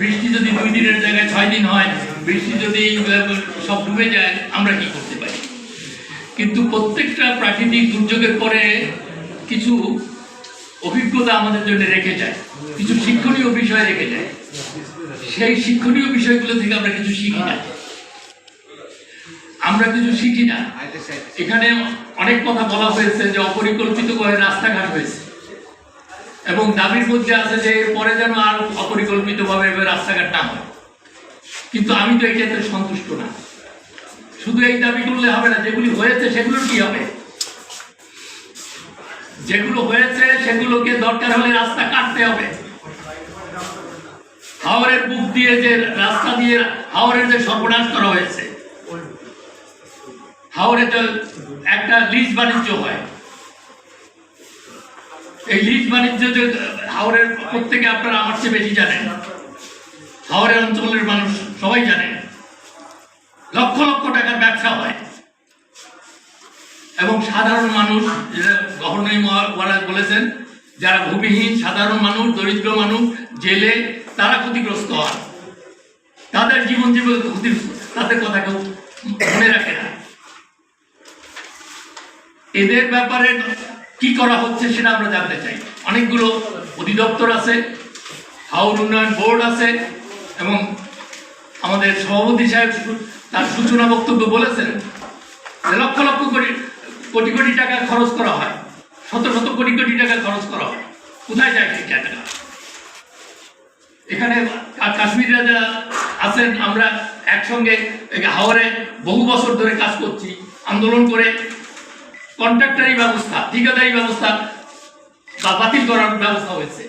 বৃষ্টি যদি 2 দিনের জায়গায় 6 দিন হয়, বৃষ্টি যদি সব ডুবে যায়, আমরা কি করতে পারি? কিন্তু প্রত্যেকটা প্রাকৃতিক দুর্যোগের পরে কিছু অভিজ্ঞতা আমাদের জন্য রেখে যায়, কিছু শিক্ষণীয় বিষয় রেখে যায়। সেই শিক্ষণীয় বিষয়গুলো থেকে আমরা কিছু শিখি না, এখানে অনেক কথা বলা হয়েছে যে অপরিকল্পিত করে রাস্তাঘাট হয়েছে এবং দাবির মধ্যে আছে যে পরে যেন আর অপরিকল্পিত ভাবে রাস্তাঘাট না হয়। কিন্তু আমি তো এটাতে সন্তুষ্ট না। শুধু এই দাবি করলে হবে না, যেগুলি হয়েছে সেগুলোর কি হবে? যেগুলো হয়েছে সেগুলোকে দরকার হলে রাস্তা কাটতে হবে। হাওরের বুক দিয়ে যে রাস্তা দিয়ে হাওরের যে সর্বনাশ করা হয়েছে, হাওরে তো একটা লিজ বাণিজ্য হয়। এই লিজ বাণিজ্য যে হাওরের প্রত্যেকে আপনারা আমার চেয়ে বেশি জানেন, হাওরের অঞ্চলের মানুষ সবাই জানেন, লক্ষ লক্ষ টাকার ব্যবসা হয় এবং সাধারণ মানুষ, গভর্নর মহারাজ বলেছেন, যারা ভূমিহীন সাধারণ মানুষ, দরিদ্র মানুষ, জেলে, তারা ক্ষতিগ্রস্ত হয়। তাদের জীবন ক্ষতিগ্রস্ত, তাদের কথা কেউ মনে রাখে না। এদের ব্যাপারে কি করা হচ্ছে সেটা আমরা জানতে চাই। অনেকগুলো অধিদপ্তর আছে, হাওর উন্নয়ন বোর্ড আছে এবং আমাদের সভাপতি সাহেব তার সূচনা বক্তব্য বলেছেন লক্ষ লক্ষ কোটি কোটি টাকা খরচ করা হয়, শত শত কোটি কোটি টাকা খরচ করা হয়। কোথায় যায় সেই টাকা? এখানে কাশ্মীরিরা যারা আছেন, আমরা একসঙ্গে হাওরে বহু বছর ধরে কাজ করছি, আন্দোলন করে কন্ট্রাক্টরি ব্যবস্থা, ঠিকাদারি ব্যবস্থা বাতিল করার ব্যবস্থা হয়েছে,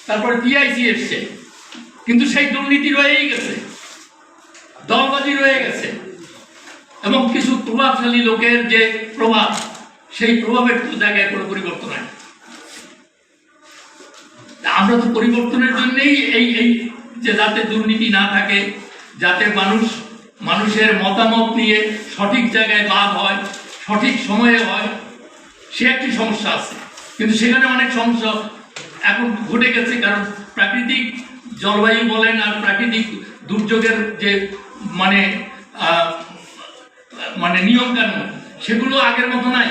তারপরে পিআইসি এসছে, কিন্তু সেই দুর্নীতি রয়েই গেছে, দলবাজি রয়ে গেছে এবং কিছু প্রভাবশালী লোকের যে প্রভাব, সেই প্রভাবের জায়গায় কোনো পরিবর্তন হয়। আমরা তো পরিবর্তনের জন্যই এই যে যাতে দুর্নীতি না থাকে, যাতে মানুষের মতামত নিয়ে সঠিক জায়গায় বাদ হয়, সঠিক সময়ে হয়, সে একটি সমস্যা আছে। কিন্তু সেখানে অনেক সমস্যা এখন ঘটে গেছে, কারণ প্রাকৃতিক জলবায়ু বলেন আর প্রাকৃতিক দুর্যোগের যে মানে নিয়ম কানুন, সেগুলো আগের মতো নাই।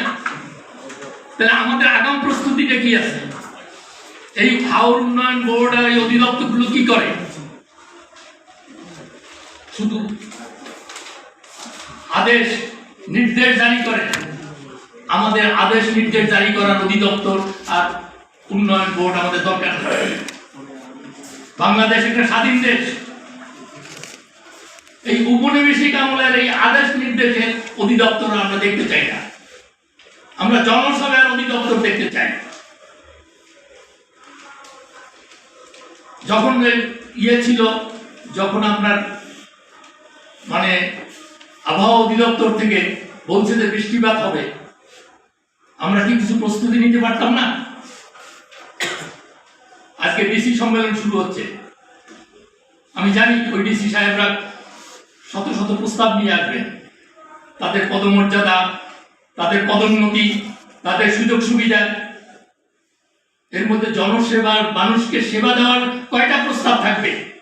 তাহলে আমাদের আগাম প্রস্তুতিটা কি আছে? এই হাওর উন্নয়ন বোর্ড আর এই অধিদপ্তরগুলো কি করে? শুধু আদেশ নির্দেশ জারি করে। আমাদের আদেশ নির্দেশ জারি করার অধিদপ্তর আর উন্নয়ন বোর্ড আমাদের দরকার। বাংলাদেশ একটা স্বাধীন দেশ, এই উপনিবেশিক আমলের এই আদেশ নির্দেশের অধিদপ্তর আমরা দেখতে চাই না। আমরা জনসভার অধিদপ্তর দেখতে চাই। যখন ছিল, যখন আপনার আবহাওয়া অধিদপ্তর থেকে বলছে যে বৃষ্টিপাত হবে, আমরা কি কিছু প্রস্তুতি নিতে পারতাম না? আজকে ডিসি সম্মেলন শুরু হচ্ছে, আমি জানি ওই ডিসি সাহেবরা শত শত প্রস্তাব নিয়ে আসবেন। তাদের পদমর্যাদা, তাদের পদোন্নতি, তাদের সুযোগ সুবিধা, এর মধ্যে জনসেবার, মানুষকে সেবা দেওয়ার কয়টা প্রস্তাব থাকবে?